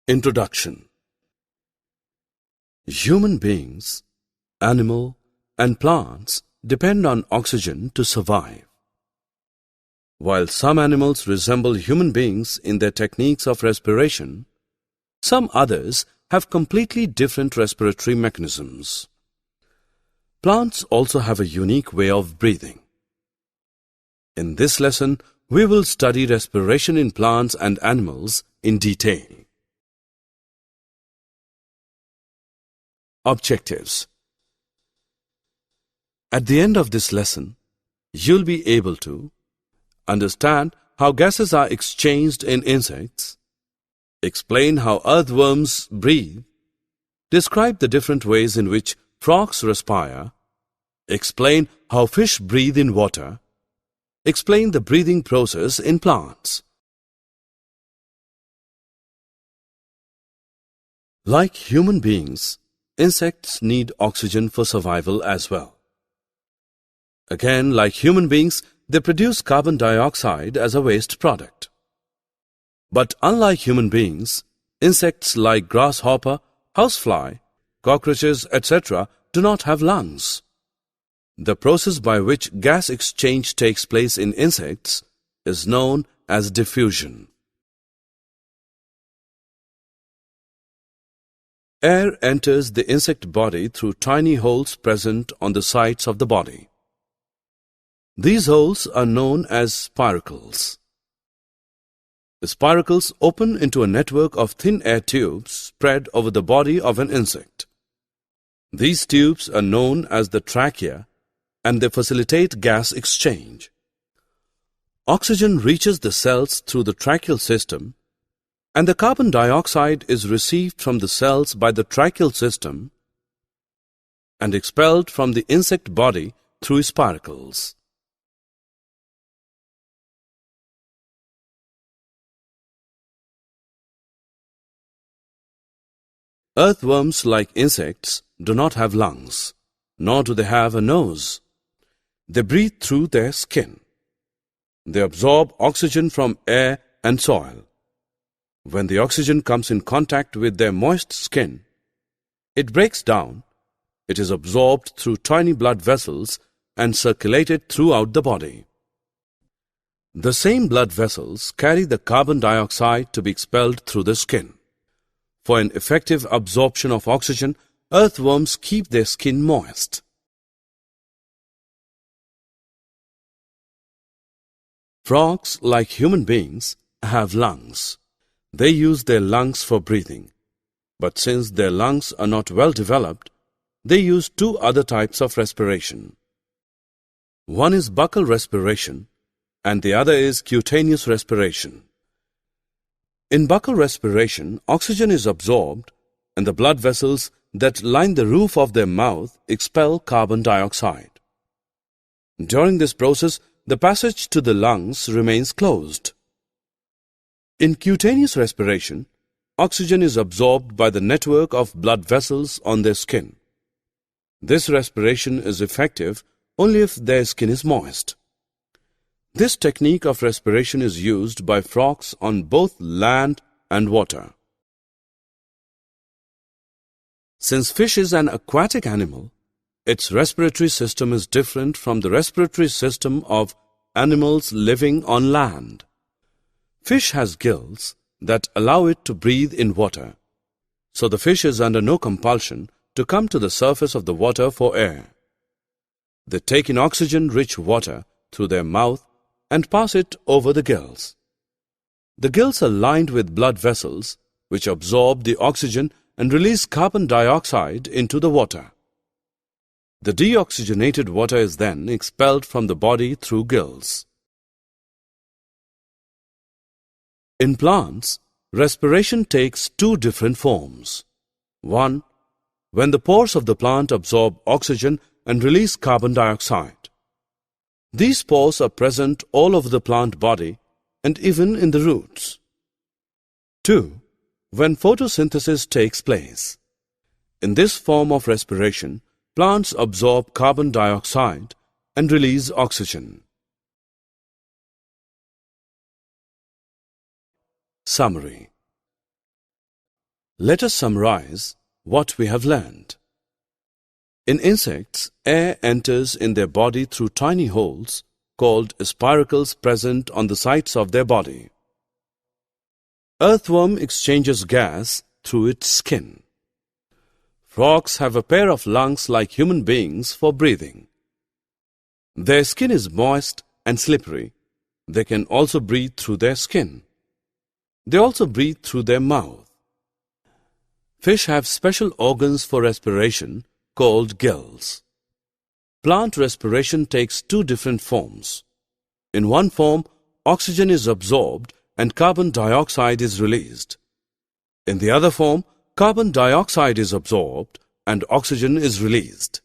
Introduction. Human beings, animal, and plants depend on oxygen to survive. While some animals resemble human beings in their techniques of respiration, some others have completely different respiratory mechanisms. Plants also have a unique way of breathing. In this lesson, we will study respiration in plants and animals in detail. Objectives. At the end of this lesson, you'll be able to understand how gases are exchanged in insects, explain how earthworms breathe, describe the different ways in which frogs respire, explain how fish breathe in water, explain the breathing process in plants. Like human beings, insects need oxygen for survival as well. Again, like human beings, they produce carbon dioxide as a waste product. But unlike human beings, insects like grasshopper, housefly, cockroaches, etc. do not have lungs. The process by which gas exchange takes place in insects is known as diffusion. Air enters the insect body through tiny holes present on the sides of the body. These holes are known as spiracles. The spiracles open into a network of thin air tubes spread over the body of an insect. These tubes are known as the trachea, and they facilitate gas exchange. Oxygen reaches the cells through the tracheal system, and the carbon dioxide is received from the cells by the tracheal system and expelled from the insect body through spiracles. Earthworms, like insects, do not have lungs, nor do they have a nose. They breathe through their skin. They absorb oxygen from air and soil. When the oxygen comes in contact with their moist skin, it breaks down, it is absorbed through tiny blood vessels and circulated throughout the body. The same blood vessels carry the carbon dioxide to be expelled through the skin. For an effective absorption of oxygen, earthworms keep their skin moist. Frogs, like human beings, have lungs. They use their lungs for breathing. But since their lungs are not well developed, they use two other types of respiration. One is buccal respiration, and the other is cutaneous respiration. In buccal respiration, oxygen is absorbed, and the blood vessels that line the roof of their mouth expel carbon dioxide. During this process, the passage to the lungs remains closed. In cutaneous respiration, oxygen is absorbed by the network of blood vessels on their skin. This respiration is effective only if their skin is moist. This technique of respiration is used by frogs on both land and water. Since fish is an aquatic animal, its respiratory system is different from the respiratory system of animals living on land. Fish has gills that allow it to breathe in water, so the fish is under no compulsion to come to the surface of the water for air. They take in oxygen-rich water through their mouth and pass it over the gills. The gills are lined with blood vessels which absorb the oxygen and release carbon dioxide into the water. The deoxygenated water is then expelled from the body through gills. In plants, respiration takes two different forms. One, when the pores of the plant absorb oxygen and release carbon dioxide. These pores are present all over the plant body and even in the roots. Two, when photosynthesis takes place. In this form of respiration, plants absorb carbon dioxide and release oxygen. Summary. Let us summarize what we have learned. In insects, air enters in their body through tiny holes called spiracles present on the sides of their body. Earthworm exchanges gas through its skin. Frogs have a pair of lungs like human beings for breathing. Their skin is moist and slippery. They can also breathe through their skin. They also breathe through their mouth. Fish have special organs for respiration called gills. Plant respiration takes two different forms. In one form, oxygen is absorbed and carbon dioxide is released. In the other form, carbon dioxide is absorbed and oxygen is released.